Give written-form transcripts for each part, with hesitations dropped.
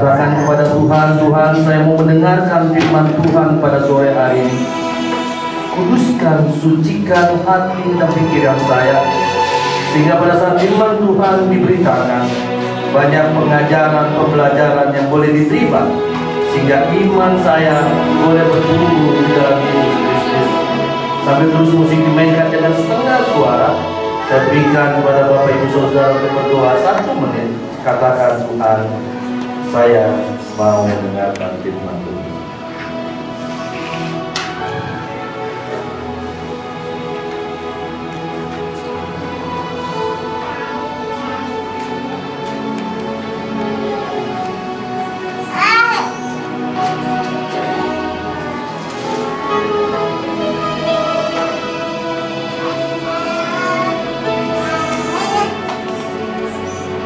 Katakan kepada Tuhan, Tuhan, saya mau mendengarkan firman Tuhan pada sore hari ini. Kuduskan, sucikan hati dan pikiran saya, sehingga pada saat firman Tuhan diberitakan, banyak pengajaran, pembelajaran yang boleh diterima, sehingga iman saya boleh bertumbuh di dalam Yesus Kristus. Sambil terus musik dimainkan dengan setengah suara, saya berikan kepada Bapak Ibu Saudara untuk berdoa 1 menit. Katakan, Tuhan, saya mau mendengarkan firman Tuhan.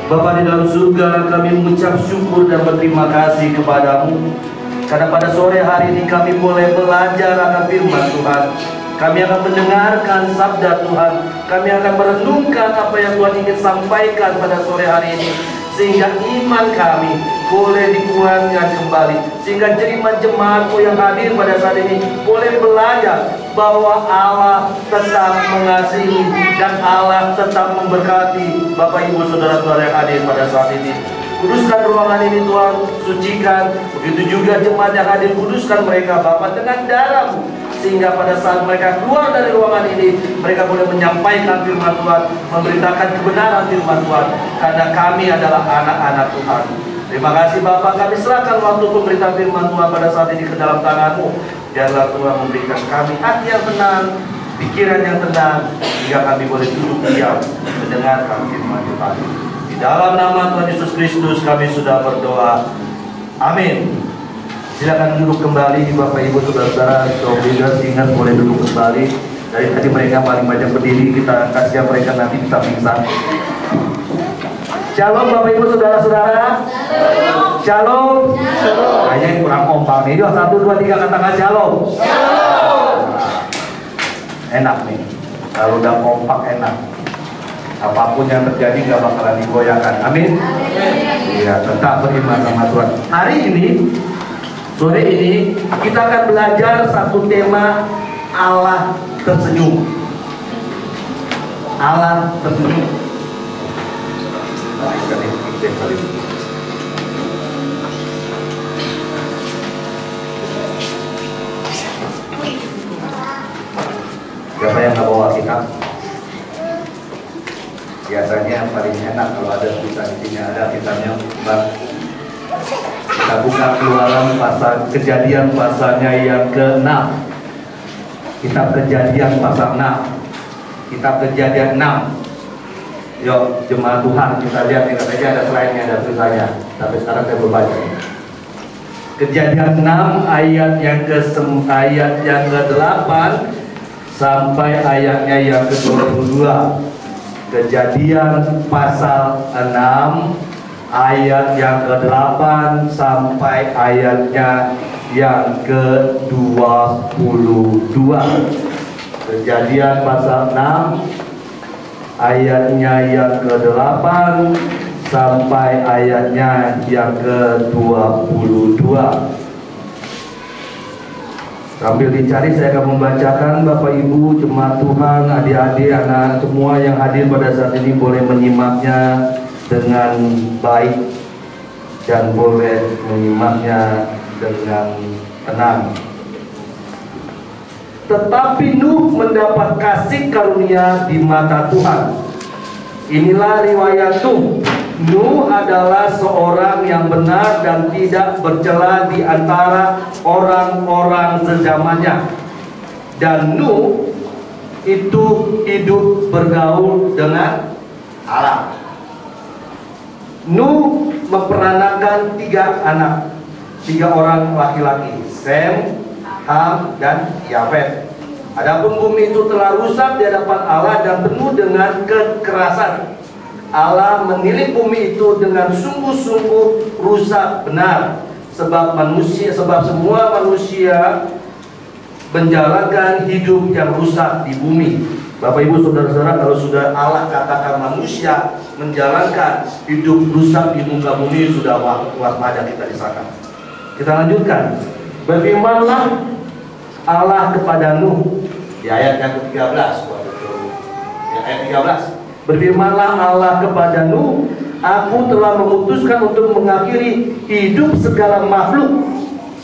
Bapa di dalam surga, kami mengucap syukur dan berterima kasih kepadamu, karena pada sore hari ini kami boleh belajar akan firman Tuhan. Kami akan mendengarkan sabda Tuhan. Kami akan merenungkan apa yang Tuhan ingin sampaikan pada sore hari ini, sehingga iman kami boleh dikuatkan kembali, sehingga jemaat-jemaatmu yang hadir pada saat ini boleh belajar bahwa Allah tetap mengasihi dan Allah tetap memberkati Bapak Ibu Saudara-saudara yang hadir pada saat ini. Kuduskan ruangan ini Tuhan, sucikan. Begitu juga jemaat yang hadir, kuduskan mereka Bapak dengan darah-Mu, sehingga pada saat mereka keluar dari ruangan ini, mereka boleh menyampaikan firman Tuhan, memberitakan kebenaran firman Tuhan, karena kami adalah anak-anak Tuhan. Terima kasih Bapak, kami serahkan waktu pemberitaan firman Tuhan pada saat ini ke dalam tangan-Mu. Biarlah Tuhan memberikan kami hati yang tenang, pikiran yang tenang, hingga kami boleh duduk diam mendengarkan firman Tuhan. Di dalam nama Tuhan Yesus Kristus kami sudah berdoa. Amin. Silakan duduk kembali Bapak Ibu Saudara-saudara. Leaders ingat boleh duduk kembali. Dari tadi mereka paling banyak berdiri, kita kasih mereka nanti bisa pingsan. Shalom Bapak Ibu Saudara-saudara. Shalom. Shalom. Kayaknya kurang kompak nih. 1, 2, 3 katakan shalom. Shalom. Enak nih. Kalau udah kompak enak. Apapun yang terjadi gak bakalan digoyahkan. Amin. Iya, tetap beriman sama Tuhan. Hari ini, sore ini, kita akan belajar satu tema, Allah tersenyum. Allah tersenyum. Siapa yang nggak bawa kitab? Biasanya paling enak kalau ada tulisan di sini, ada kitabnya. Kita buka Keluaran pasal Kejadian pasalnya yang ke-6. Kitab Kejadian pasal 6. Kitab Kejadian 6. Yuk, jemaat Tuhan, kita lihat nih, katanya ada slide-nya, ada tulisannya. Tapi sekarang saya berbaca. Kejadian 6 ayat yang ke-8 sampai ayatnya yang ke-22. Kejadian pasal 6 ayat yang ke-8 sampai ayatnya yang ke-22. Kejadian pasal 6 ayatnya yang ke-8 sampai ayatnya yang ke-22. Sambil dicari, saya akan membacakan. Bapak Ibu, jemaat Tuhan, adik-adik, anak semua yang hadir pada saat ini boleh menyimaknya dengan baik dan boleh menyimaknya dengan tenang. Tetapi Nuh mendapat kasih karunia di mata Tuhan. Inilah riwayat Nuh. Nuh adalah seorang yang benar dan tidak bercela di antara orang-orang sezamannya. Dan Nuh itu hidup bergaul dengan Allah. Nuh memperanakan 3 anak, 3 orang laki-laki, Sem, Ham, dan Yafet. Adapun bumi itu telah rusak di hadapan Allah dan penuh dengan kekerasan. Allah menilik bumi itu dengan sungguh-sungguh rusak benar, sebab semua manusia menjalankan hidup yang rusak di bumi. Bapak Ibu Saudara-saudara, kalau sudah Allah katakan manusia menjalankan hidup rusak di muka bumi, sudah waspada kita di sana. Kita lanjutkan. Berfirmanlah Allah kepada Nuh di ayat yang ke-13. Ayat 13. Berfirmanlah Allah kepada Nuh, aku telah memutuskan untuk mengakhiri hidup segala makhluk,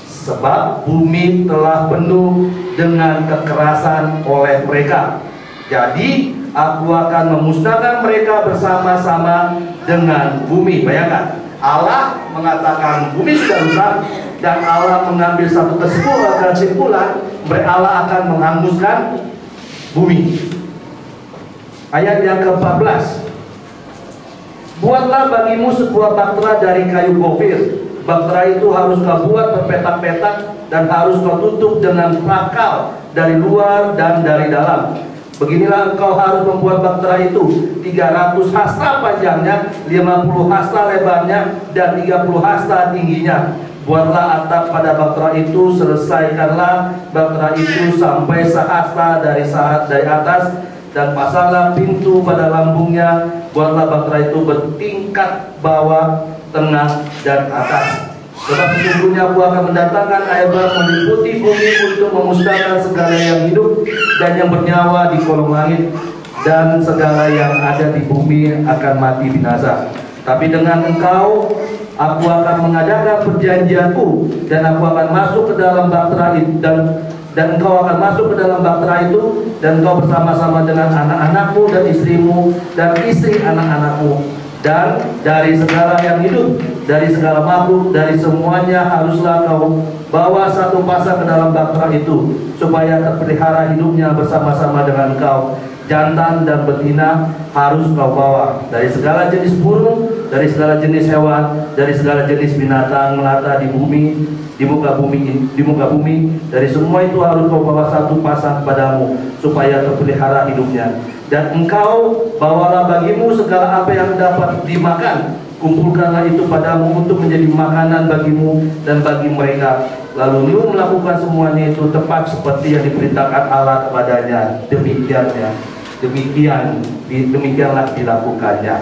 sebab bumi telah penuh dengan kekerasan oleh mereka. Jadi aku akan memusnahkan mereka bersama-sama dengan bumi. Bayangkan, Allah mengatakan bumi sudah rusak, dan Allah mengambil satu kesimpulan, Allah akan menghanguskan bumi. Ayat yang ke-14. Buatlah bagimu sebuah bahtera dari kayu gofir. Bahtera itu harus kau buat berpetak-petak dan harus kau tutup dengan prakal dari luar dan dari dalam. Beginilah engkau harus membuat bahtera itu, 300 hasta panjangnya, 50 hasta lebarnya, dan 30 hasta tingginya. Buatlah atap pada bahtera itu, selesaikanlah bahtera itu sampai sehasta dari atas, dan pasanglah pintu pada lambungnya. Buatlah bahtera itu bertingkat bawah, tengah, dan atas. Sebab sesungguhnya aku akan mendatangkan air bah meliputi bumi untuk memusnahkan segala yang hidup dan yang bernyawa di kolong langit, dan segala yang ada di bumi akan mati binasa. Tapi dengan engkau aku akan mengadakan perjanjianku, dan aku akan masuk ke dalam bahtera itu, dan engkau akan masuk ke dalam bahtera itu, dan engkau bersama-sama dengan anak-anakmu dan istrimu dan istri anak-anakmu. Dan dari segala yang hidup, dari segala makhluk, dari semuanya haruslah kau bawa satu pasang ke dalam bahtera itu, supaya terpelihara hidupnya bersama-sama dengan kau. Jantan dan betina harus kau bawa. Dari segala jenis burung, dari segala jenis hewan, dari segala jenis binatang melata di bumi, di muka bumi, dari semua itu harus kau bawa satu pasang padamu, supaya terpelihara hidupnya. Dan engkau bawalah bagimu segala apa yang dapat dimakan, kumpulkanlah itu padamu untuk menjadi makanan bagimu dan bagi mereka. Lalu Nuh melakukan semuanya itu tepat seperti yang diperintahkan Allah kepadanya. Demikianlah dilakukannya.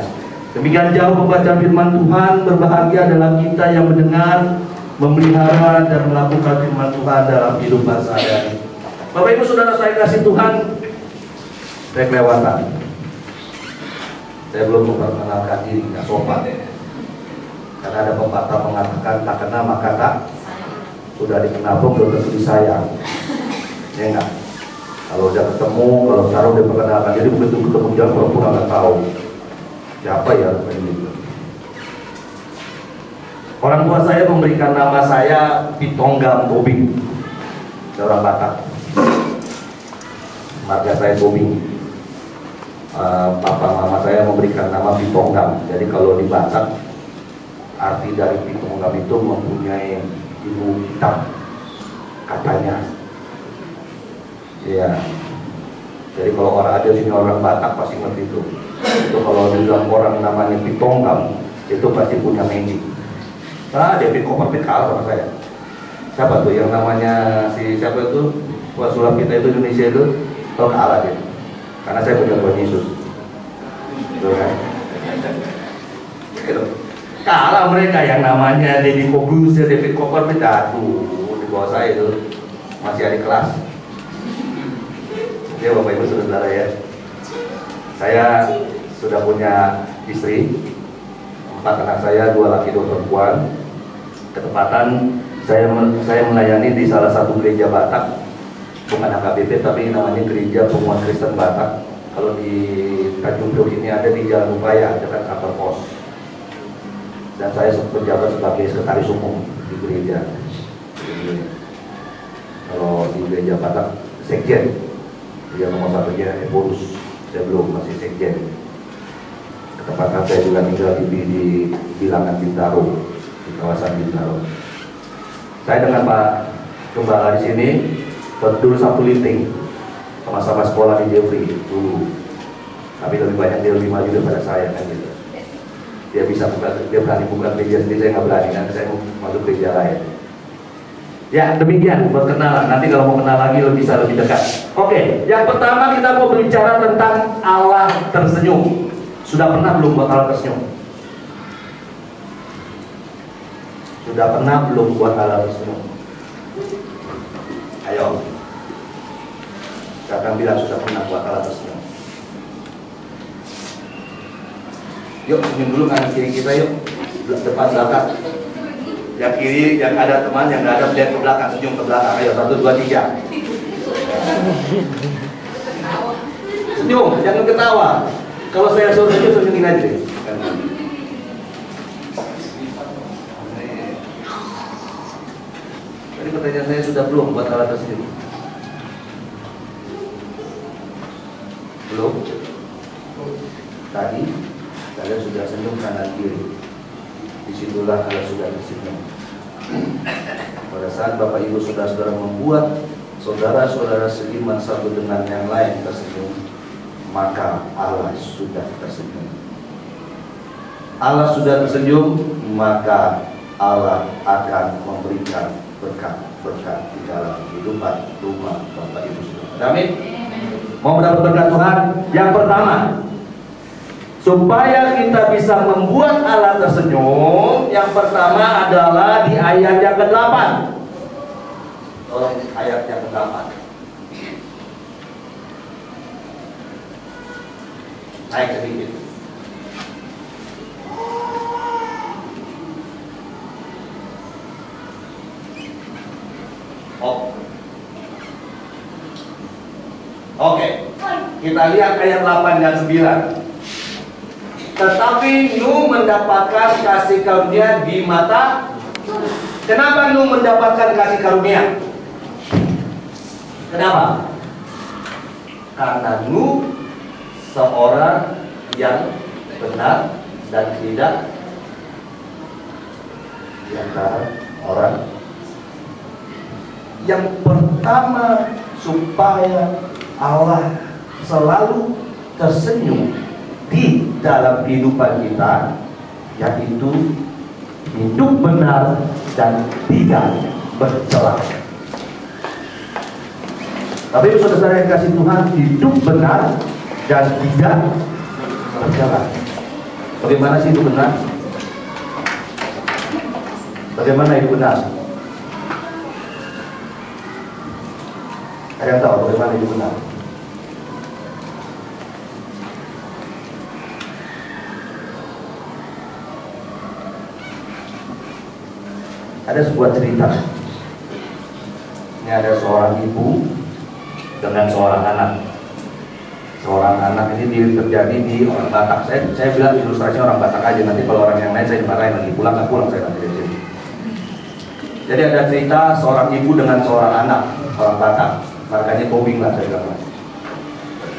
Demikian jauh pembacaan firman Tuhan. Berbahagia adalah kita yang mendengar, memelihara, dan melakukan firman Tuhan dalam hidup sehari-hari. Bapak Ibu Saudara saya kasih Tuhan, saya kelewatan. Saya belum memperkenalkan diri, nggak sopan. Karena ada pepatah mengatakan tak kenal maka tak. Sudah dikenal pun belum tentu disayang. Ya enggak? Kalau udah ketemu, kalau taruh dia perkenalkan, jadi begitu ketemu jalan pura-pura nggak tahu siapa ya gitu. Orang tua saya memberikan nama saya Pitonggam Bobing, orang Batak. Marga saya Bobing. Papa mama saya memberikan nama Pitonggam. Jadi kalau di Batak, arti dari Pitonggam itu mempunyai ilmu hitam, katanya. Ya. Jadi kalau orang ada sini orang Batak pasti ngerti itu. Itu kalau dibilang orang namanya Pitonggam, itu pasti punya magic. Nah, David Copperfield kalah sama saya. Siapa tuh yang namanya siapa itu? Pesulap kita itu Indonesia itu, kalau kalah dia. Karena saya punya Tuhan Yesus. Betul kan? Gitu. Kalah mereka yang namanya David Copperfield, David Copperfield, aduh, di bawah saya itu masih ada kelas. Ya Bapak Ibu Saudara ya. Saya sudah punya istri, 4 anak saya, 2 laki 2 perempuan. Ketepatan saya melayani di salah satu gereja Batak, bukan HKBP tapi namanya Gereja Pemuat Kristen Batak. Kalau di Tanjung Priok ini ada di Jalan Upaya dekat kantor pos. Dan saya menjabat sebagai sekretaris umum di gereja. Kalau di gereja Batak sekjen, dia nomor 1-nya bonus. Saya belum, masih sekjen. Ketepatan saya juga tinggal di Bilangan Bintaro, di kawasan Bintaro. Saya dengan Pak Gembala di sini betul satu linting, sama-sama sekolah di Jeffrey dulu. Tapi lebih banyak dia lebih maju daripada saya kan gitu. Dia berani buka gereja sendiri, saya nggak berani, nanti saya mau masuk gereja lain. Ya, demikian perkenalan. Nanti kalau mau kenal lagi bisa lebih dekat. Oke, yang pertama kita mau berbicara tentang Allah tersenyum. Sudah pernah belum buat Allah tersenyum? Sudah pernah belum buat Allah tersenyum? Ayo. Siapa yang bilang sudah pernah buat Allah tersenyum? Yuk, senyum dulu kanan kiri kita yuk. Depan belakang. Yang kiri, yang ada teman, yang nggak ada lihat ke belakang, senyum ke belakang. Ayo, 1, 2, 3. Senyum, jangan ketawa. Kalau saya suruh senyum, senyumin aja. Tadi pertanyaan saya sudah belum buat Allah tersenyum? Belum? Tadi kalian sudah senyum kanan kiri. Disitulah Allah sudah tersenyum. Pada saat Bapak Ibu Saudara-saudara membuat saudara-saudara seiman satu dengan yang lain tersenyum, maka Allah sudah tersenyum. Allah sudah tersenyum, maka Allah akan memberikan berkat-berkat di dalam kehidupan rumah Bapak Ibu Saudara. Amin. Mau mendapat berkat Tuhan? Yang pertama, supaya kita bisa membuat Allah tersenyum, yang pertama adalah di ayat yang ke-8. Tolong ayat yang ke-8. Naik sedikit. Oh. Oke. Kita lihat ayat 8 dan 9. Tetapi Nuh mendapatkan kasih karunia di mata. Kenapa Nuh mendapatkan kasih karunia? Kenapa? Karena Nuh seorang yang benar dan tidak di antara orang. Yang pertama, supaya Allah selalu tersenyum di dalam kehidupan kita, yaitu hidup benar dan tidak bercela. Tapi saudara yang kasih Tuhan, hidup benar dan tidak bercela. Bagaimana sih hidup benar? Bagaimana hidup benar? Ada yang tahu bagaimana hidup benar? Ada sebuah cerita. Ini ada seorang ibu dengan seorang anak. Seorang anak ini terjadi di orang Batak. Saya bilang ilustrasinya orang Batak aja. Nanti kalau orang yang lain saya dimarahin lagi. Pulang nggak pulang saya nanti dari sini. Jadi ada cerita seorang ibu dengan seorang anak, orang Batak. Makanya bowing lah saya bilang.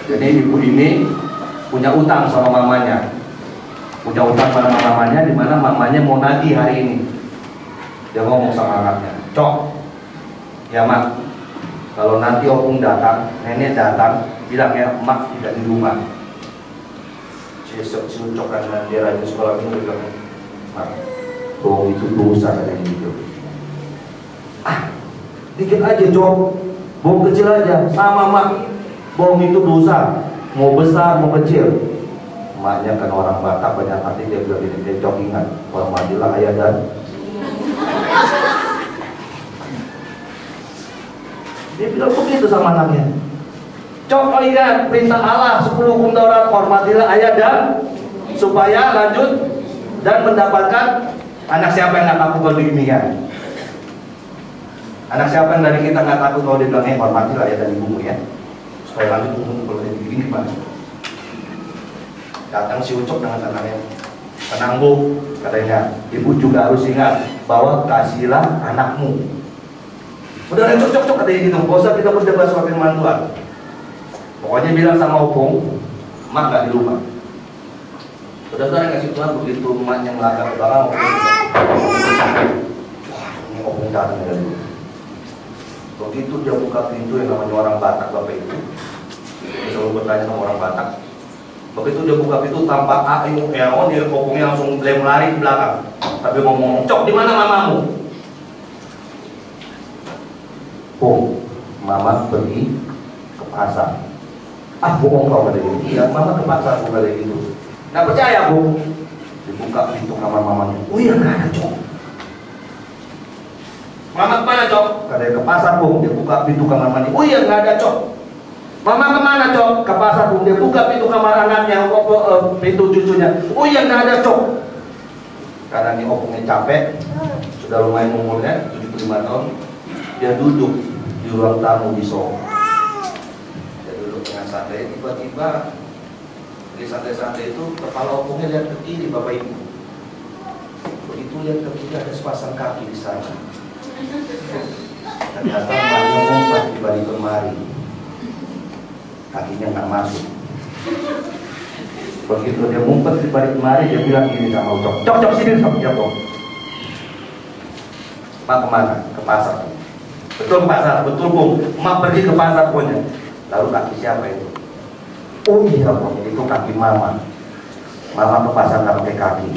Jadi ibu ini punya utang sama mamanya. Punya utang sama mamanya, di mana mamanya mau nagih hari ini. Dia ngomong sama anaknya, "Cok, ya mak, kalau nanti opung datang, nenek datang, bilang ya emak tidak di rumah." Si cok kan dia rajin sekolah ini bilang, "Mak, bohong itu dosa," katanya gitu. "Ah, dikit aja cok, bohong kecil aja, sama mak, bohong itu dosa, mau besar mau kecil." Emaknya kan orang Batak banyak hati, dia bilang ini, dia cok ingat, hormatilah ayah dan dia bilang begitu sama anaknya. Cok, ingat perintah Allah 10 hukum Taurat, hormatilah ayah dan, supaya lanjut dan mendapatkan. Anak siapa yang nggak takut kalau demikian? Anak siapa yang dari kita nggak takut kalau dia bilang hormatilah ayah dan ibumu ya, supaya lanjut umum kalau dia begini gimana? Datang si Ucok dengan anaknya, "Tenang bu," katanya, "ibu juga harus ingat bahwa kasihlah anakmu." Udah cocok katanya gitu, gak usah kita berdebat soal firman Tuhan. Pokoknya bilang sama opung, "Mak gak di rumah." Saudara yang kasih Tuhan, begitu emaknya melangkah ke belakang, wah ini opung datang dari dulu. Begitu dia buka pintu, yang namanya orang Batak Bapak itu, dia selalu bertanya sama orang Batak. Begitu dia buka pintu tanpa ayo dia opungnya langsung lari ke belakang. Tapi ngomong, "Cok, di mana mamamu?" "Pung, mama pergi ke pasar." "Ah, bohong kau," kata dia. "Iya, mama ke pasar," kata gitu. "Nggak percaya, Bu." Dibuka pintu kamar mamanya. "Oh iya, nggak ada, Cok." "Mama kemana, Cok?" Katanya, "Ke pasar, Bu." Dia buka pintu kamar mandi. "Oh iya, nggak ada, Cok." "Mama kemana, Cok?" "Ke pasar, Bu." Dia buka pintu kamar anaknya, pintu cucunya. "Oh iya, nggak ada, Cok." Karena ini opungnya capek, sudah lumayan umurnya, 75 tahun. Dia duduk di ruang tamu di sofa. Dia duduk dengan santai. Tiba-tiba di santai-santai itu kepala opungnya lihat ke kiri, Bapak Ibu. Begitu lihat ke kiri ada sepasang kaki di sana. Ternyata Mario ngompat di balik lemari. Kakinya nggak masuk. Begitu dia ngumpet di balik lemari, dia bilang gini sama Ucok, "Cok, Cok, sini, Cok." "Ya, Bang." "Mak kemana?" "Ke pasar." "Betul, pasar, betul, Bung. Mak pergi ke pasar punya." "Lalu kaki siapa itu?" "Oh iya, Bang, itu kaki mama. Mama ke pasar nggak pakai kaki."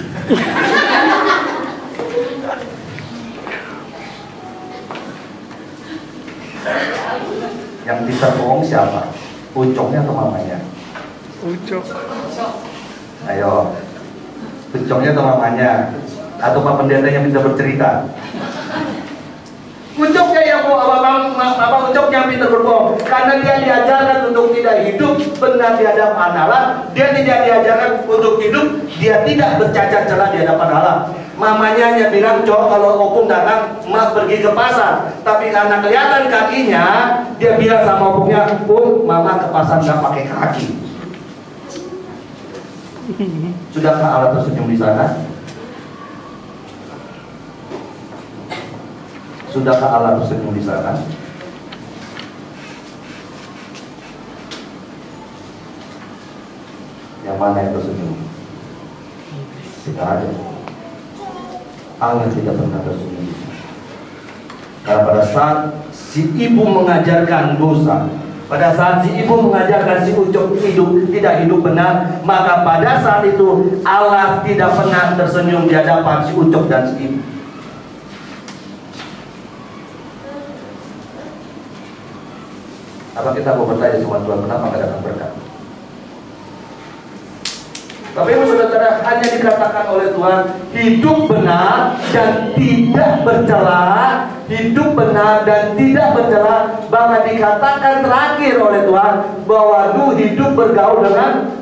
Yang bisa bohong siapa? Ucoknya atau mamanya? Ucok. Ayo, Ucoknya atau mamanya? Atau Pak Pendeta yang bisa bercerita? Ucoknya ya, Bu. Abang Ucoknya pintar berbohong. Karena dia diajarkan untuk tidak hidup benar di hadapan Allah. Dia tidak diajarkan untuk hidup, dia tidak bercacat celah di hadapan Allah. Mamanya hanya bilang, "Cok, kalau opung datang, mak pergi ke pasar." Tapi karena kelihatan kakinya, dia bilang sama opungnya, "Pung, mama ke pasar nggak pakai kaki." Sudahkah Allah tersenyum di sana? Sudahkah Allah tersenyum di sana? Yang mana yang tersenyum? Tidak ada. Allah tidak pernah tersenyum. Karena pada saat si ibu mengajarkan dosa, pada saat si ibu mengajarkan si Ucok tidak hidup benar, maka pada saat itu Allah tidak pernah tersenyum di hadapan si Ucok dan si ibu. Apa kita mau bertanya sama Tuhan, kenapa nggak datang berkat? Tapi Ibu Saudara, hanya dikatakan oleh Tuhan hidup benar dan tidak bercela, hidup benar dan tidak bercela. Bahkan dikatakan terakhir oleh Tuhan bahwa hidup bergaul dengan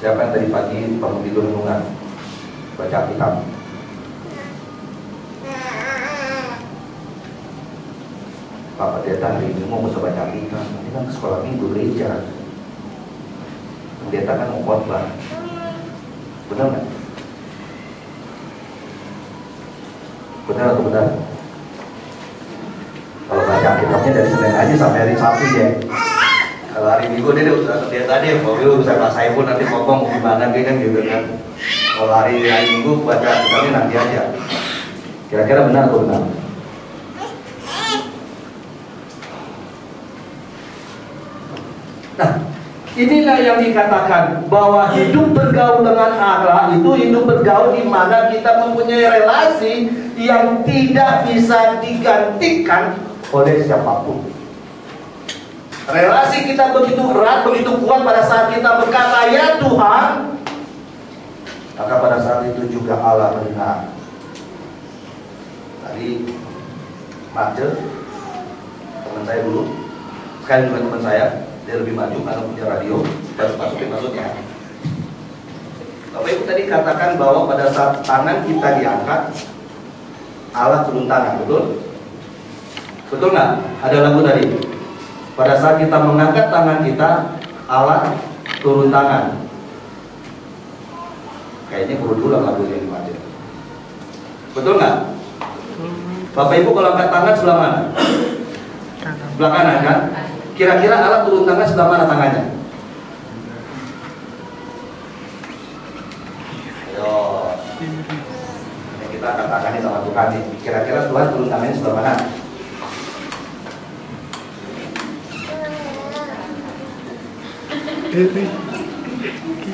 siapa yang tadi pagi bangun tidur renungan baca kitab? Pak Pendeta hari ini mau baca kitab, ini kan sekolah minggu gereja. Pendeta kan mau khotbah, benar nggak? Benar atau benar? Kalau baca kitabnya dari Senin aja sampai hari Sabtu ya. Kalau hari Minggu dia udah pendeta deh, kalau dia urusan Pak Saiful nanti ngomong gimana dia kan gitu kan. Kalau hari Minggu baca kitabnya nanti aja. Kira-kira benar atau benar? Nah, inilah yang dikatakan bahwa hidup bergaul dengan Allah itu hidup bergaul di mana kita mempunyai relasi yang tidak bisa digantikan oleh siapapun. Relasi kita begitu erat, begitu kuat pada saat kita berkata, "Ya Tuhan," maka pada saat itu juga Allah mendengar. Tadi Mace, teman saya dulu, sekali juga teman saya. Dia lebih maju karena punya radio, baru masukin maksudnya. Bapak Ibu tadi katakan bahwa pada saat tangan kita diangkat, Allah turun tangan, betul? Betul nggak? Ada lagu tadi. Pada saat kita mengangkat tangan kita, Allah turun tangan. Kayaknya perlu diulang lagu yang dibaca. Betul nggak? Bapak Ibu kalau angkat tangan sebelah mana? Sebelah kanan kan? Kira-kira Allah turun tangan sebelah mana tangannya? Ayo, ini kita akan tangannya sama Tuhan nih. Kira-kira Tuhan turun tangannya sebelah mana?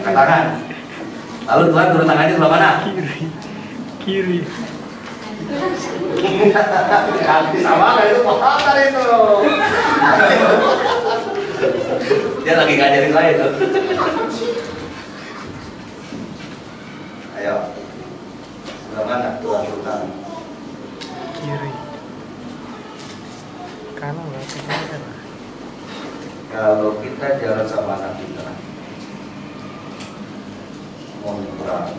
Angkat tangan. Lalu Tuhan turun tangannya sebelah mana? Kiri. Sama kayak itu kotor itu. Dia lagi ngajarin saya tuh. Ayo. Sebelah mana Tuhan turun tangan? Kiri. Kanan lah, kanan. Kalau kita jalan sama anak kita, mau nyebrang,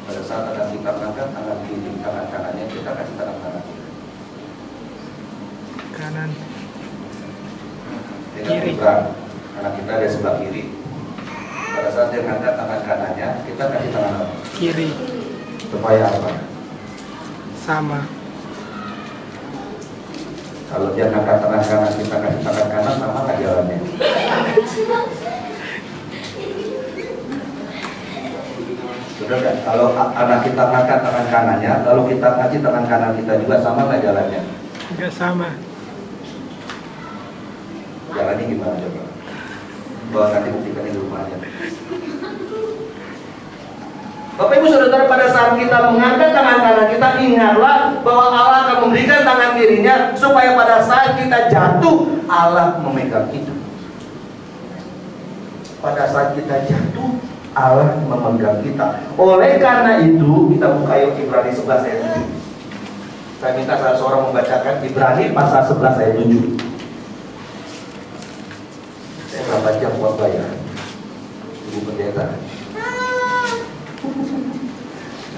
pada saat anak kita angkat tangan kiri, tangan kanannya kita kasih tangan kanan. Kanan. Dia Kiri. nyebrang, anak kita ada sebelah kiri. Pada saat dia angkat tangan kanannya, kita kasih tangan apa? Kiri. Supaya apa? Sama. Kalau dia angkat tangan kanan, kita kasih tangan kanan, sama nggak jalannya? Sudah kan? Kalau anak kita angkat tangan kanannya, lalu kita kasih tangan kanan kita juga, sama nggak jalannya? Enggak sama. Jalannya gimana coba? Bawa nanti buktikan di rumahnya. Bapak Ibu Saudara, pada saat kita mengangkat tangan kanan kita, ingatlah bahwa Allah akan memberikan tangan kirinya supaya pada saat kita jatuh, Allah memegang kita. Pada saat kita jatuh, Allah memegang kita. Oleh karena itu, kita buka yuk Ibrani 11 ayat 7. Saya minta salah seorang membacakan Ibrani pasal 11 ayat 7. Saya berapa jam buat bayar? Ibu pendeta.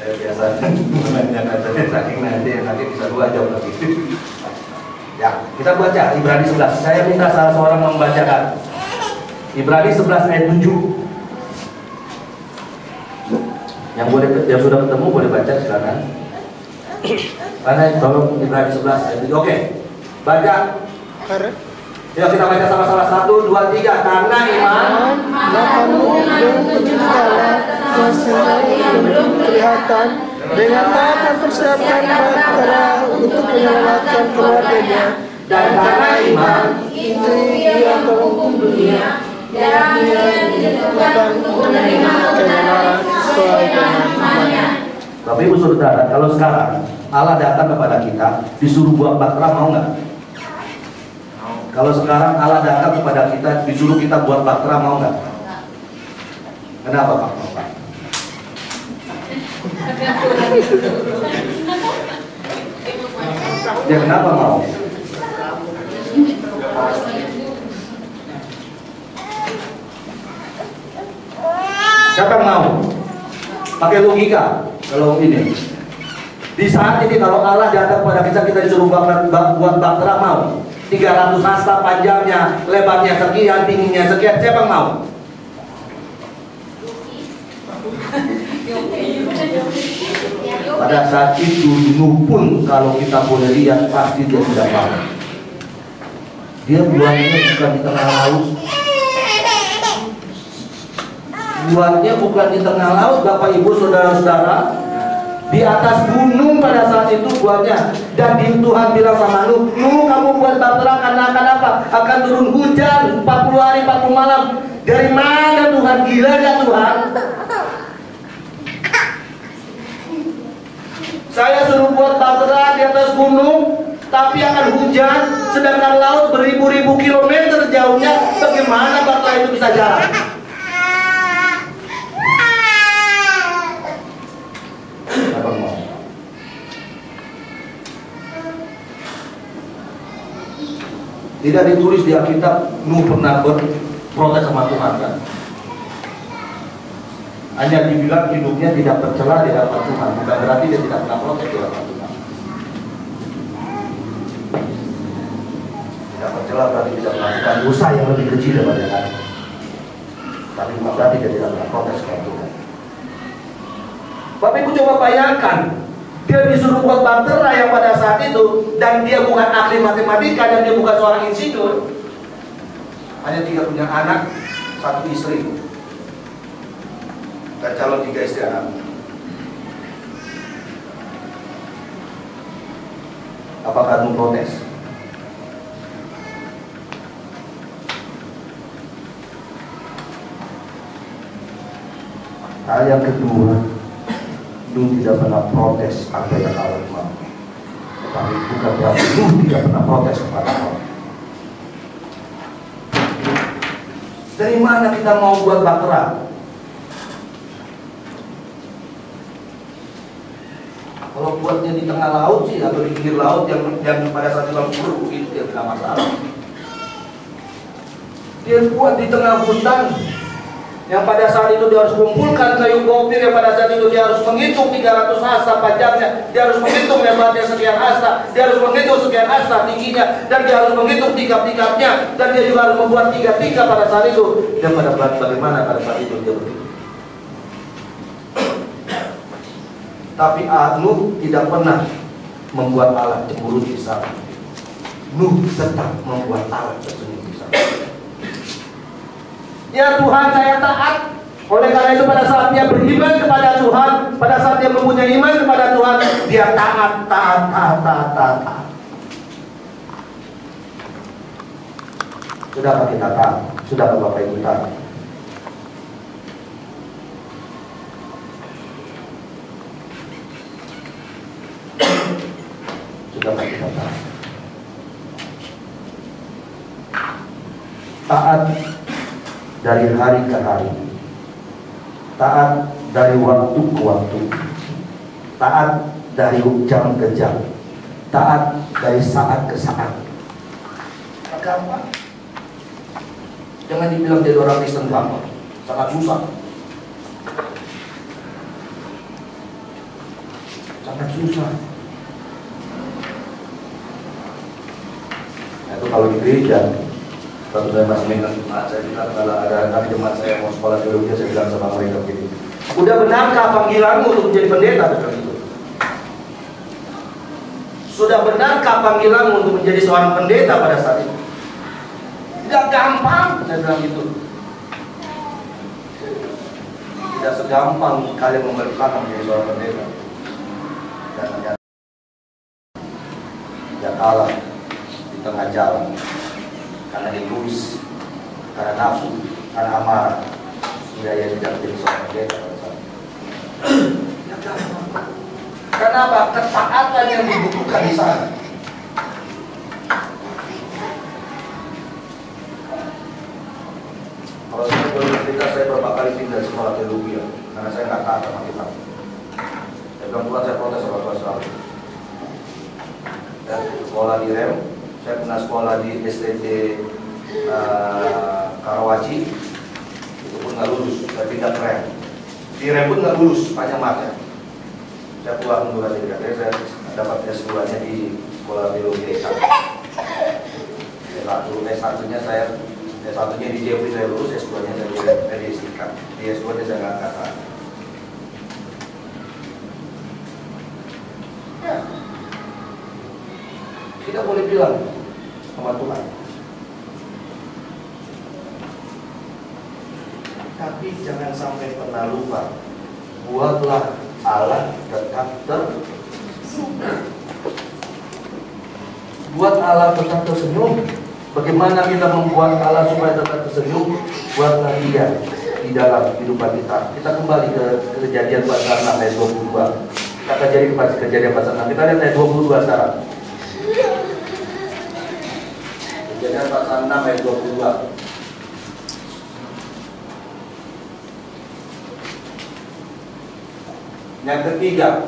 Saya biasa menanyakan saking nanti bisa 2 jam lagi. Ya, kita baca Ibrani 11. Saya minta salah seorang membacakan Ibrani 11 ayat 7. Yang sudah ketemu boleh baca sekarang. Mana tolong Ibrani 11 ayat 7. Oke. Baca. Ya, kita baca sama-sama 1, 2, 3. Karena iman Kamu yang penciptalah yang sebenarnya belum kelihatan dengan taat mempersiapkan bahtera untuk menyelamatkan keluarganya, dan karena iman itu ia menghukum dunia dan ia ditentukan untuk menerima kebenaran sesuai dengan imannya. Bapak Ibu Saudara, kalau sekarang Allah datang kepada kita disuruh buat bahtera, mau nggak? Kalau sekarang Allah datang kepada kita disuruh kita buat bahtera, mau nggak? Kenapa Pak? Ya kenapa mau? Siapa yang mau? Pakai logika. Kalau ini di saat ini kalau Allah datang kepada kita disuruh buat bahtera, mau? 300 hasta panjangnya, lebarnya sekian, tingginya sekian, siapa yang mau? Pada saat itu Nuh pun kalau kita boleh lihat pasti dia tidak mau. Dia buatnya bukan di tengah laut. Buatnya bukan di tengah laut, Bapak Ibu Saudara-saudara. Di atas gunung pada saat itu buatnya. Dan Tuhan bilang sama Nuh, Nuh kamu buat bahtera karena akan apa? Akan turun hujan 40 hari 40 malam. Dari mana Tuhan? Gila gak Tuhan? Saya suruh buat bahtera di atas gunung, tapi akan hujan, sedangkan laut beribu-ribu kilometer jauhnya. Bagaimana bahtera itu bisa jalan? Tidak ditulis di Alkitab Nuh pernah berprotes sama Tuhan kan? Hanya dibilang hidupnya tidak tercela di hadapan Tuhan, bukan berarti dia tidak pernah protes di hadapan Tuhan. Tidak tercela berarti tidak melakukan dosa yang lebih kecil daripada yang lain. Tapi bukan berarti dia tidak pernah protes kepada Tuhan. Bapak Ibu coba bayangkan, dia disuruh buat bahtera yang pada saat itu, dan dia bukan ahli matematika dan dia bukan seorang insinyur. Hanya 3 punya anak, 1 istri. Dan calon 3 istri anak. Apakah Nuh protes? Hal yang kedua, Nuh tidak pernah protes apa yang Allah mau. Tetapi bukan berarti Nuh tidak pernah protes kepada Allah. Dari mana kita mau buat bahtera? Kalau buatnya di tengah laut sih, atau di pinggir laut yang pada saat itu langsung itu dia tidak masalah. Dia buat di tengah hutan, yang pada saat itu dia harus kumpulkan kayu gopir, yang pada saat itu dia harus menghitung 300 hasta panjangnya, dia harus menghitung lebarnya sekian hasta, dia harus menghitung sekian hasta tingginya, dan dia harus menghitung tikap-tikapnya, dan dia juga harus membuat 3 tikap pada saat itu. Dan pada bagaimana pada saat itu dia berpikir. Tapi Nuh tidak pernah membuat Allah cemburu di sana. Nuh tetap membuat Allah tersenyum di sana. Ya Tuhan, saya taat. Oleh karena itu pada saat dia beriman kepada Tuhan, pada saat dia mempunyai iman kepada Tuhan, dia taat. Sudahkah kita taat? Sudahkah Bapak Ibu taat? Sudahkah kita taat? Taat dari hari ke hari, taat dari waktu ke waktu, taat dari jam ke jam, taat dari saat ke saat. Gampang. Jangan dibilang jadi orang Kristen gampang, sangat susah. Sangat susah. Nah, itu kalau di gereja. Waktu saya masih megang jemaat, saya bilang kalau ada anak jemaat saya mau sekolah teologi, saya bilang sama mereka begini, udah benarkah panggilanmu untuk menjadi pendeta? Begitu. Sudah benarkah panggilanmu untuk menjadi seorang pendeta pada saat itu? Tidak gampang, saya bilang gitu. Tidak segampang kalian memberitakan menjadi seorang pendeta. Dan ternyata dia kalah di tengah jalan. Karena egois, karena nafsu, karena amarah, sehingga ia tidak menjadi seorang pendeta pada saat itu. Kenapa? Ketaatan yang dibutuhkan di sana. Kalau saya boleh cerita, saya beberapa kali pindah sekolah teologi, karena saya nggak taat sama Tuhan. Saya bilang Tuhan, saya protes sama Tuhan selalu. Dan sekolah di REM, saya pernah sekolah di STT Karawaci, itu pun nggak lulus. Saya pindah ke REM, di REM pun nggak lulus, panjang marknya. Saya pulang menggunakan diri, saya dapat S2-nya di sekolah teologi S1. S1-nya saya, S1-nya di Jeffrey saya lulus, S2-nya dari S3. Di S2-nya saya nggak kata. Ya, kita boleh bilang sama Tuhan, tapi jangan sampai pernah lupa, buatlah Allah tetap tersenyum. Buat Allah tetap tersenyum. Bagaimana kita membuat Allah supaya tetap tersenyum? Buatlah Dia di dalam kehidupan kita. Kita kembali ke Kejadian pasal 6 ayat 22. Kita jadi kepada Kejadian pasal 6. Kita lihat ayat 22 sekarang. Kejadian pasal 6 ayat 22. Yang ketiga,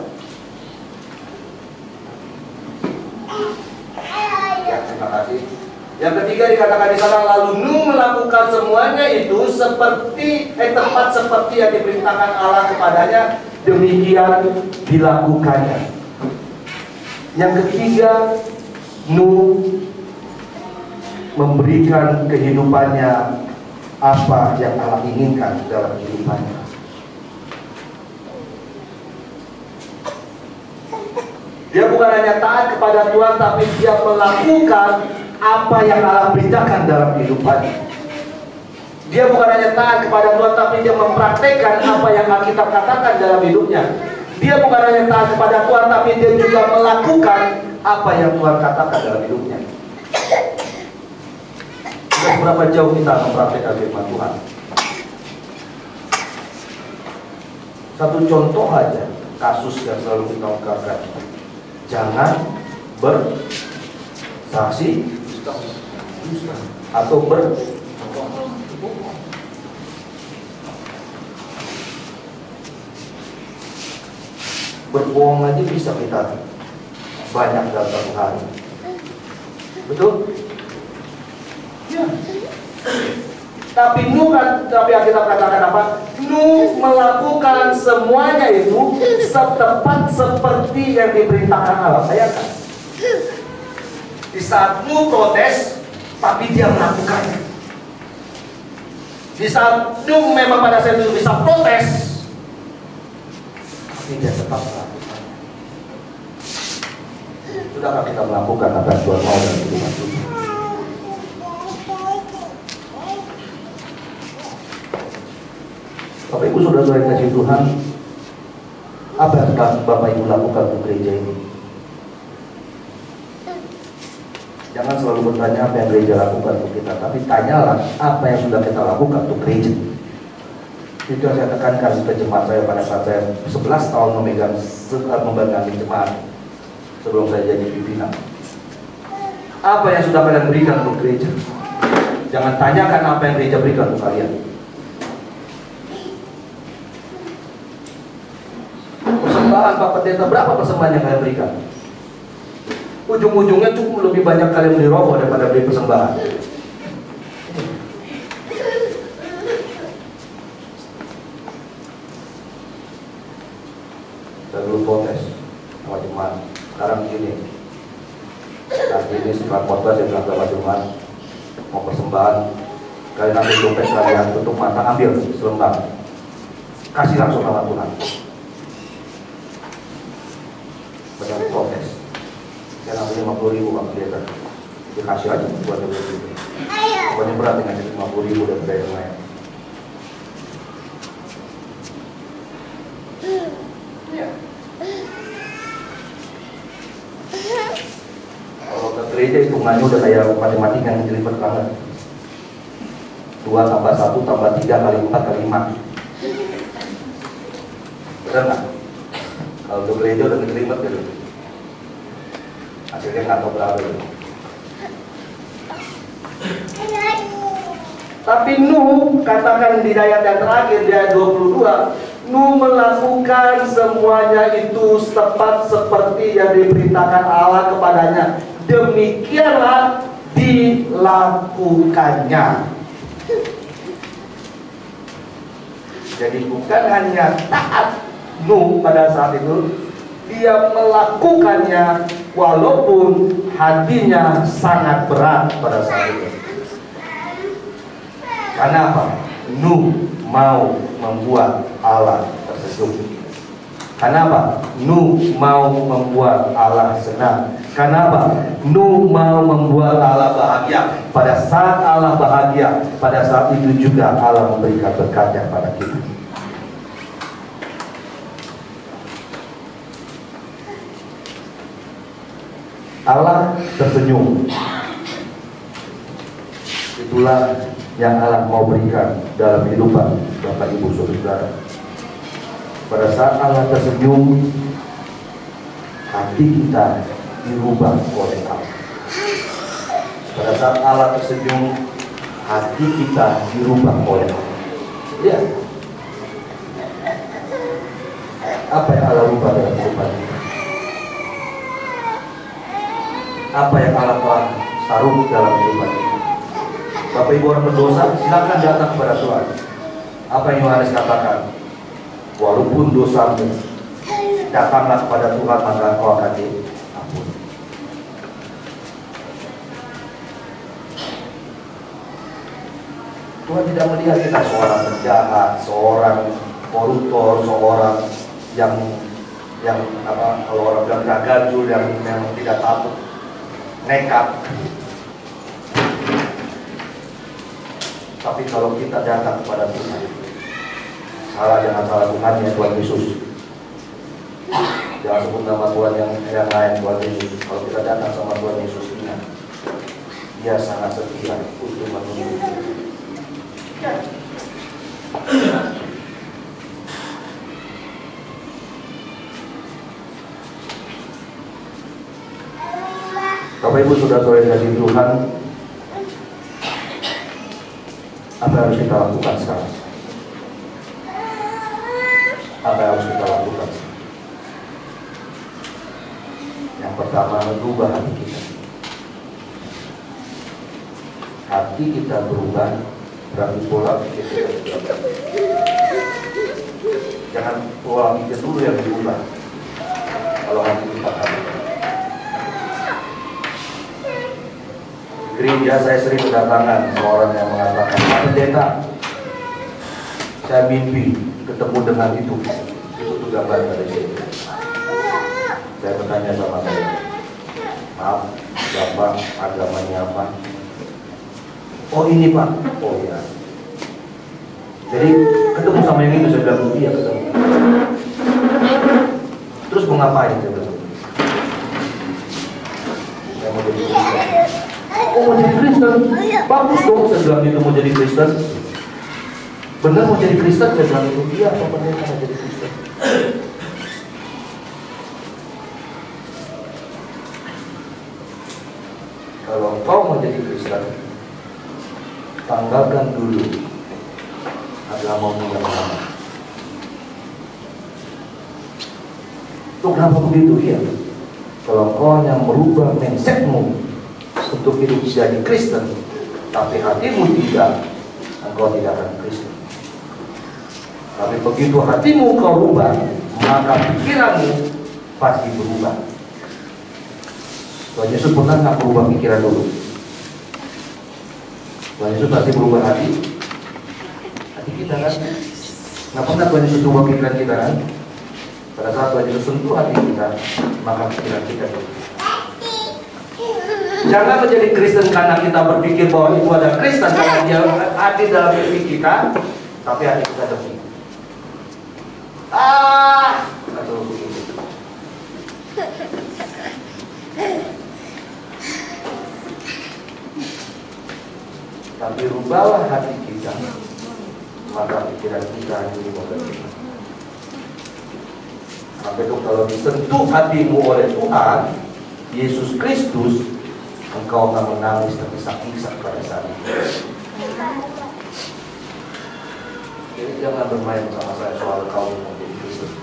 ya, terima kasih. Yang ketiga dikatakan di sana, lalu Nuh melakukan semuanya itu tepat seperti yang diperintahkan Allah kepadanya, demikian dilakukannya. Yang ketiga, Nuh memberikan kehidupannya apa yang Allah inginkan dalam kehidupannya. Dia bukan hanya taat kepada Tuhan, tapi dia melakukan apa yang Allah perintahkan dalam kehidupannya. Dia bukan hanya taat kepada Tuhan, tapi dia mempraktekkan apa yang Alkitab katakan dalam hidupnya. Dia bukan hanya taat kepada Tuhan, tapi dia juga melakukan apa yang Tuhan katakan dalam hidupnya. Seberapa jauh kita mempraktekkan firman Tuhan? Satu contoh aja kasus yang selalu kita ungkapkan, jangan bersaksi dusta atau berbohong aja bisa kita banyak dalam satu hari. Betul? Ya. Tapi Alkitab katakan apa? Nuh melakukan semuanya itu setepat seperti yang diperintahkan Allah. Bayangkan. Di saat Nuh protes, tapi dia melakukannya. Di saat Nuh memang pada saat itu bisa protes, tapi dia tetap melakukannya. Sudahkah kita melakukan apa yang Tuhan mau dalam kehidupan kita? Bapak Ibu Saudara yang kasih Tuhan, apa yang sedang Bapak Ibu lakukan untuk gereja ini? Jangan selalu bertanya apa yang gereja lakukan untuk kita, tapi tanyalah apa yang sudah kita lakukan untuk gereja. Itu yang saya tekankan ke jemaat saya pada saat saya 11 tahun memegang jemaat sebelum saya jadi pimpinan. Apa yang sudah kalian berikan untuk gereja? Jangan tanyakan apa yang gereja berikan untuk kalian. Persembahan Pak Pendeta, berapa persembahan yang kalian berikan? Ujung-ujungnya cukup lebih banyak kalian beli rokok daripada beli persembahan. Saya dulu protes sama jemaat. Sekarang begini, saat ini setelah khotbah saya bilang sama jemaat, mau persembahan, kalian ambil dompet kalian, tutup mata, ambil selembar, kasih langsung sama Tuhan. Banyak protes. Saya ngambil 50.000 Pak Pendeta, dikasih aja buat itu. Pokoknya berat dengan 50.000 dan yang lain. Ya. Kalau ke gereja hitungannya udah kayak matematika yang jelimet banget. 2 tambah 1 tambah 3 kali 4 kali 5. Benar nggak? Kalau ke gereja udah jelimet gitu. Hasilnya nggak tahu berapa gitu. Tapi Nuh katakan di ayat yang terakhir di ayat 22, Nuh melakukan semuanya itu tepat seperti yang diperintahkan Allah kepadanya. Demikianlah dilakukannya. Jadi bukan hanya taat Nuh pada saat itu, dia melakukannya walaupun hatinya sangat berat pada saat itu. Karena apa? Nuh mau membuat Allah tersenyum. Karena apa? Nuh mau membuat Allah senang. Karena apa? Nuh mau membuat Allah bahagia. Pada saat Allah bahagia, pada saat itu juga Allah memberikan berkatnya pada kita. Allah tersenyum. Itulah yang Allah mau berikan dalam kehidupan Bapak Ibu Saudara. Pada saat Allah tersenyum, hati kita dirubah oleh Allah. Pada saat Allah tersenyum, hati kita dirubah oleh Allah. Ya. Apa yang Allah rubah dalam kehidupan kita? Apa yang Allah telah taruh dalam kehidupan kita? Bapak Ibu orang berdosa, silakan datang kepada Tuhan. Apa yang Yohanes katakan? Walaupun dosamu, datanglah kepada Tuhan, maka engkau akan diampuni. Tuhan tidak melihat kita seorang penjahat, seorang koruptor, seorang yang kalau orang bilang gagal, yang tidak takut, nekat. Tapi kalau kita datang kepada Tuhan, jangan salah Tuhan ya, Tuhan Yesus. Jangan sebut nama Tuhan yang lain, Tuhan Yesus. Kalau kita datang sama Tuhan Yesus, ingat, Dia sangat setia untuk menolong kita. Bapak Ibu Saudara-saudara dari Tuhan, apa yang harus kita lakukan sekarang? Apa yang harus kita lakukan? Yang pertama, berubah hati kita. Hati kita berubah, berarti pola pikir kita berubah. Jangan pola pikir dulu yang diubah. Kalau hati kita ada. Gereja saya sering kedatangan seorang yang mengatakan, Pak Pendeta, saya mimpi ketemu dengan itu gambar dari sini. Saya bertanya sama saya, maaf, Bapak agamanya apa? Oh ini Pak, oh ya. Jadi ketemu sama yang itu, saya bilang, iya ketemu. Terus mau ngapain? Saya bilang, saya mau jadi Kristen. Oh mau jadi Kristen? Bagus dong, saya bilang itu mau jadi Kristen. Benar mau jadi Kristen? Saya bilang itu, iya Pak Pendeta mau jadi Kristen. Kalau kau mau jadi Kristen, tanggalkan dulu agamamu yang lama. Itu kenapa begitu? Iya. Kalau kau yang merubah mindsetmu untuk hidup jadi Kristen, tapi hatimu tidak, engkau tidak akan Kristen. Tapi begitu hatimu kau rubah, maka pikiranmu pasti berubah. Tuhan Yesus pernah nggak berubah pikiran dulu? Tuhan Yesus pasti berubah hati kita kan? Nggak pernah Tuhan Yesus berubah pikiran kita kan? Pada saat Tuhan Yesus sentuh hati kita, maka pikiran kita berubah. Jangan menjadi Kristen karena kita berpikir bahwa itu adalah Kristen karena dia hati dalam diri kita, tapi hati kita demi. Atau begitu. Tapi rubahlah hati kita, maka pikiran kita dirubah kita. Maka itu kalau disentuh hatimu oleh Tuhan Yesus Kristus, engkau akan menangis terpisak-pisak pada saat itu. Jadi jangan bermain sama saya soal kau menjadi Kristen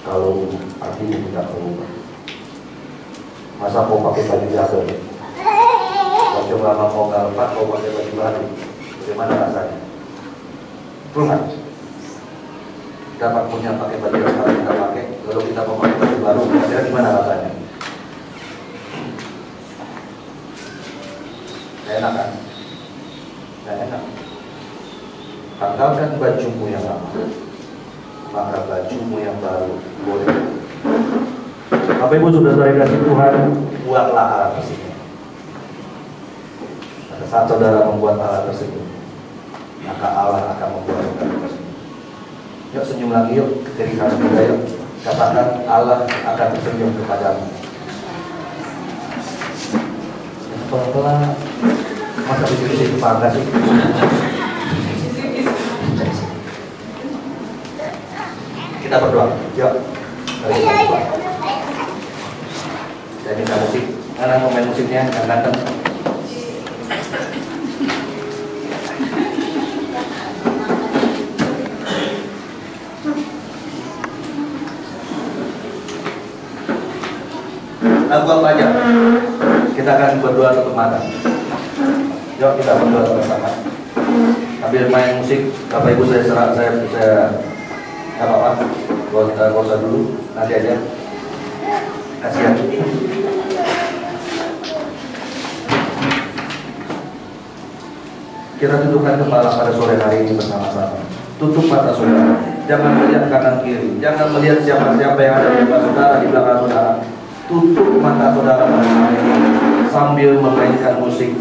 kalau hatimu tidak berubah. Masa kau pakai baju jadul? Kau coba mau galpak, kau pakai baju baru, bagaimana rasanya? Berulang. Kita punya pakai baju yang sekarang kita pakai, lalu kita mau pakai baju baru, kira-kira gimana rasanya? Gak enak kan? Gak enak. Tanggalkan bajumu yang lama, maka bajumu yang baru boleh. Bapak Ibu sudah kasih Tuhan, buatlah alat tersebut. Pada saat saudara membuat alat tersebut, maka Allah akan membuat saudara tersebut. Yuk senyum lagi yuk, ke kiri kanan kita yuk. Katakan Allah akan tersenyum kepadamu. Pelan-pelan. Masa bisik-bisik kepala sih? Kita berdoa. Yuk. Saya minta musik. Mana mau main musiknya? Yang ganteng. Lagu apa aja? Kita akan berdoa tutup mata. Yuk kita berdoa bersama. Sambil main musik, Bapak Ibu saya nggak apa-apa. Kalau kita nggak usah dulu, nanti aja. Kasihan. Kita tundukkan kepala pada sore hari ini bersama-sama. Tutup mata saudara. Jangan melihat kanan kiri. Jangan melihat siapa-siapa yang ada di depan saudara, di belakang saudara. Tutup mata saudara pada hari ini sambil memainkan musik.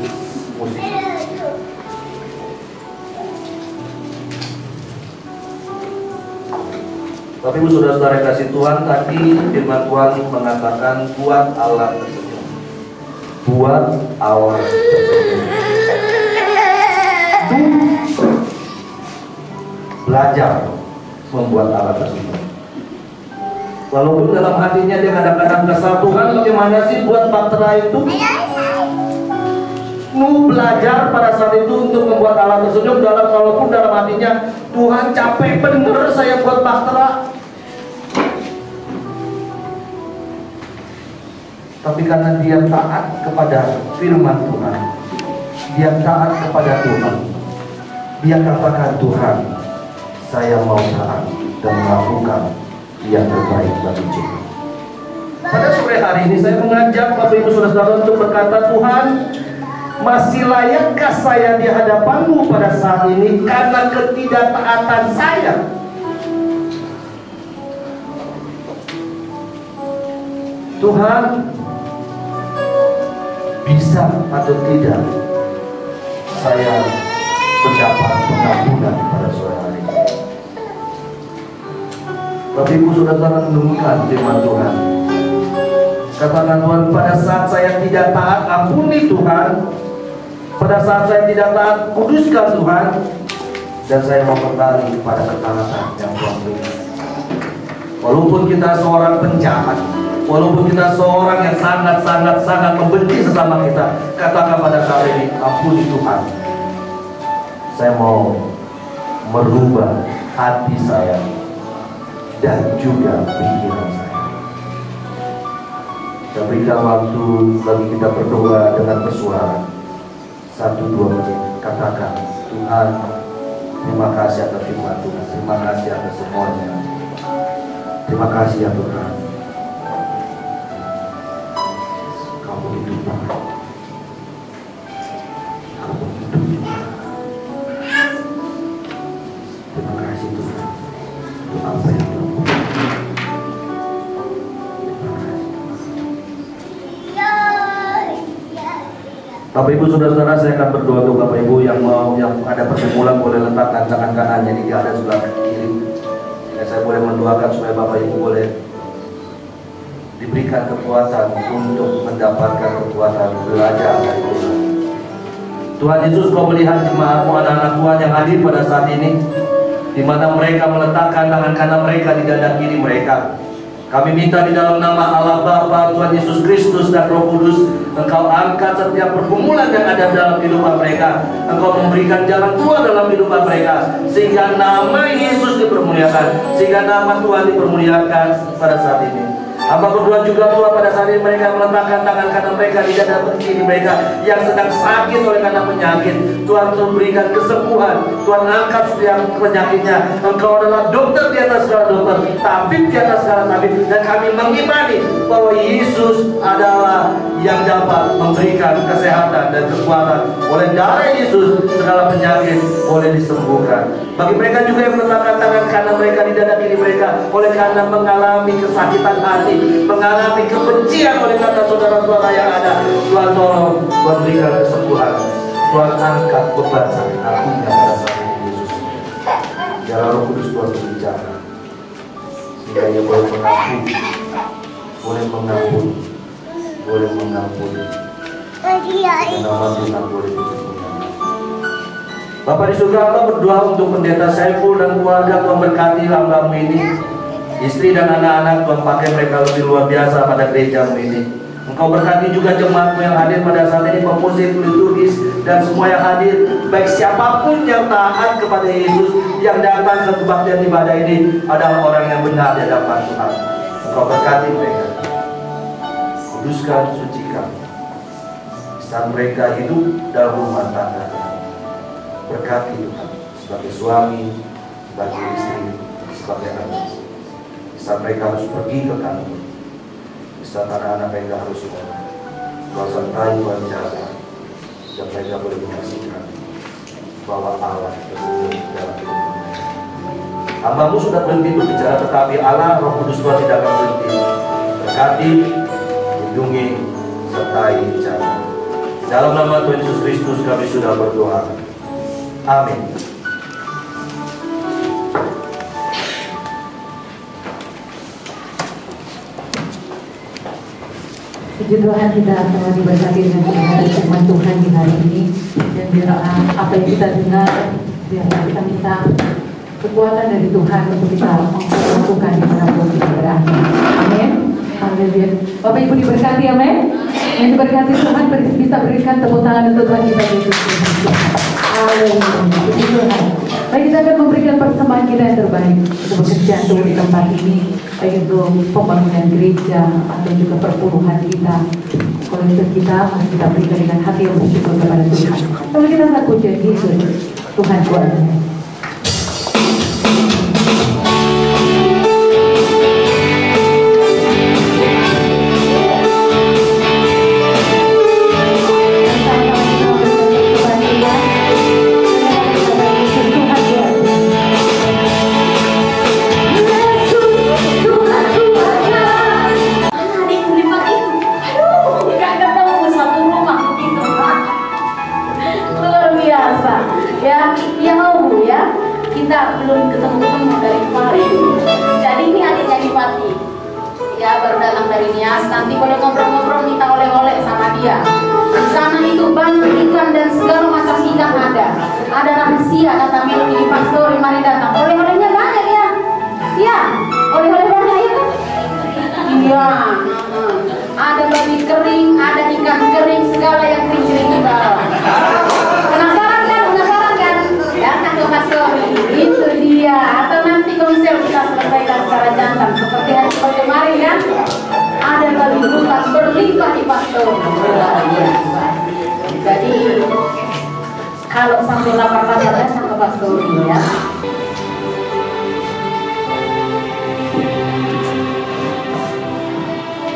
Tapi Ibu saudara-saudara kasih Tuhan, tadi firman Tuhan mengatakan buat Allah tersenyum. Buat Allah tersenyum. Belajar membuat Allah tersenyum. Walaupun dalam hatinya dia kadang-kadang kesal, Tuhan bagaimana sih buat bahtera itu? Nuh belajar pada saat itu untuk membuat Allah tersenyum walaupun dalam hatinya, Tuhan capek bener saya buat bahtera. Tapi karena dia taat kepada firman Tuhan, dia taat kepada Tuhan, dia katakan, Tuhan, saya mau taat dan melakukan yang terbaik bagi kita. Pada sore hari ini saya mengajak Bapak Ibu Saudara untuk berkata, Tuhan, masih layakkah saya di hadapan-Mu pada saat ini karena ketidaktaatan saya? Tuhan, bisa atau tidak saya mendapat pengampunan pada sore hari ini? Bapak Ibu Saudara menemukan firman Tuhan. Katakan, Tuhan, pada saat saya tidak taat, ampuni Tuhan. Pada saat saya tidak taat, kuduskan Tuhan. Dan saya mau kembali kepada ketaatan yang Tuhan berikan. Walaupun kita seorang penjahat, walaupun kita seorang yang sangat membenci sesama kita, katakan pada saat ini, ampuni Tuhan. Saya mau merubah hati saya dan juga pikiran saya. Saya berikan waktu bagi kita berdoa dengan bersuara. 1-2 menit. Katakan, Tuhan, terima kasih atas firman Tuhan. Terima kasih atas semuanya. Terima kasih ya Tuhan. Kau begitu baik. Kau begitu Tuhan. Terima kasih Tuhan untuk apa yang Tuhan berikan. Bapak Ibu Saudara-saudara, saya akan berdoa untuk Bapak Ibu yang ada pergumulan, boleh letakkan tangan kanannya di dada sebelah kiri. Ya, saya boleh mendoakan supaya Bapak Ibu boleh diberikan kekuatan untuk mendapatkan kekuatan belajar dari Tuhan. Tuhan Yesus, Kau melihat jemaat-Mu, anak-anak Tuhan yang hadir pada saat ini, di mana mereka meletakkan tangan kanan mereka di dada kiri mereka. Kami minta di dalam nama Allah Bapa, Tuhan Yesus Kristus dan Roh Kudus, Engkau angkat setiap pergumulan yang ada dalam kehidupan mereka. Engkau memberikan jalan keluar dalam kehidupan mereka, sehingga nama Yesus dipermuliakan, sehingga nama Tuhan dipermuliakan pada saat ini. Hamba berdoa juga Tuhan, pada saat ini mereka meletakkan tangan kanan mereka di dada kiri mereka yang sedang sakit oleh karena penyakit. Tuhan berikan kesembuhan. Tuhan angkat setiap penyakitnya. Engkau adalah dokter di atas segala dokter, tabib di atas segala tabib, dan kami mengimani bahwa Yesus adalah yang dapat memberikan kesehatan dan kekuatan. Oleh darah Yesus segala penyakit boleh disembuhkan. Bagi mereka juga yang meletakkan tangan kanan mereka di dada kiri mereka oleh karena mengalami kesakitan hati, mengalami kebencian oleh kata saudara-saudara yang ada, Tuhan tolong, Tuhan berikan kesembuhan. Tuhan angkat beban sakit hatinya pada saat ini Yesus. Biarlah Roh Kudus Tuhan berbicara, sehingga ia boleh mengampuni, boleh mengampuni, boleh mengampuni. Dan nama Tuhan boleh dipermuliakan. Bapak di surga, hamba berdoa untuk pendeta Saiful dan keluarga. Tuhan berkati hamba-Mu ini, istri dan anak-anak. Tuhan pakai mereka lebih luar biasa pada gereja-Mu ini. Engkau berkati juga jemaat-Mu yang hadir pada saat ini, pemusik, liturgis, dan semua yang hadir, baik siapapun yang taat kepada Yesus, yang datang ke kebaktian ibadah ini adalah orang yang benar di hadapan Tuhan. Engkau berkati mereka, kuduskan, sucikan, saat mereka hidup dalam rumah tangga. Berkati Tuhan, sebagai suami, sebagai istri, sebagai anak. Saat mereka harus pergi ke kantor, saat anak-anak mereka harus sekolah, Tuhan sertai, Tuhan jaga, dan mereka boleh menyaksikan bahwa Allah bersembunyi dalam hidup mereka. Hamba-Mu sudah berhenti berbicara, tetapi Allah, Roh Kudus Tuhan tidak akan berhenti. Berkati, lindungi, sertai, jaga. Dalam nama Tuhan Yesus Kristus kami sudah berdoa. Amin. Puji Tuhan, kita telah diberkati dengan kebenaran firman Tuhan di hari ini, dan biar apa yang kita dengar, biar kita minta kekuatan dari Tuhan untuk kita lakukan di mana pun kita berada. Amin. Haleluya. Bapak Ibu diberkati, amin. Yang diberkati Tuhan bisa berikan tepuk tangan untuk Tuhan kita Yesus Kristus. Haleluya. Puji Tuhan. Baik, kita akan memberikan persembahan kita yang terbaik untuk bekerja di tempat ini, baik untuk pembangunan gereja atau juga perpuluhan kita. Kalau itu kita harus kita berikan dengan hati yang bersyukur kepada Tuhan. Kalau kita akan puji Yesus, Tuhan kuasa. Kita belum ketemu dari kemarin. Jadi ini adiknya Dipati. Ya, baru datang dari Nias. Nanti boleh ngobrol-ngobrol, minta oleh-oleh sama dia. Di sana itu banyak ikan dan segala macam ikan ada. Ada rahasia kata Melody di Pastori, mari datang. Oleh-olehnya banyak ya. Iya, oleh-oleh banyak ya kan? Iya. Ada babi kering, ada ikan kering, segala yang kering dibawa. Penasaran kan? Datang ke Pastori. Itu dia. Atau nanti konsel kita selesaikan secara jantan seperti hari kemarin kan? Ada babi lukas berlimpah di Pastori. Luar biasa. Jadi kalau sampai lapar-lapar datang ke Pastori ya.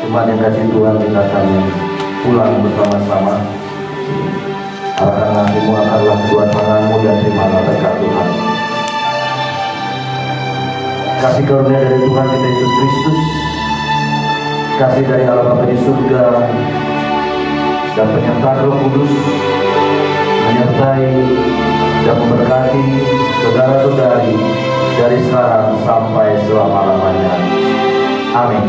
Jemaat yang kasih Tuhan, kita akan pulang bersama-sama. Arahkan hatimu, angkatlah kedua tanganmu dan terimalah berkat Tuhan. Kasih karunia dari Tuhan kita Yesus Kristus, kasih dari Allah Bapa di surga, dan penyertaan Roh Kudus menyertai dan memberkati saudara-saudari dari sekarang sampai selama-lamanya. Amin.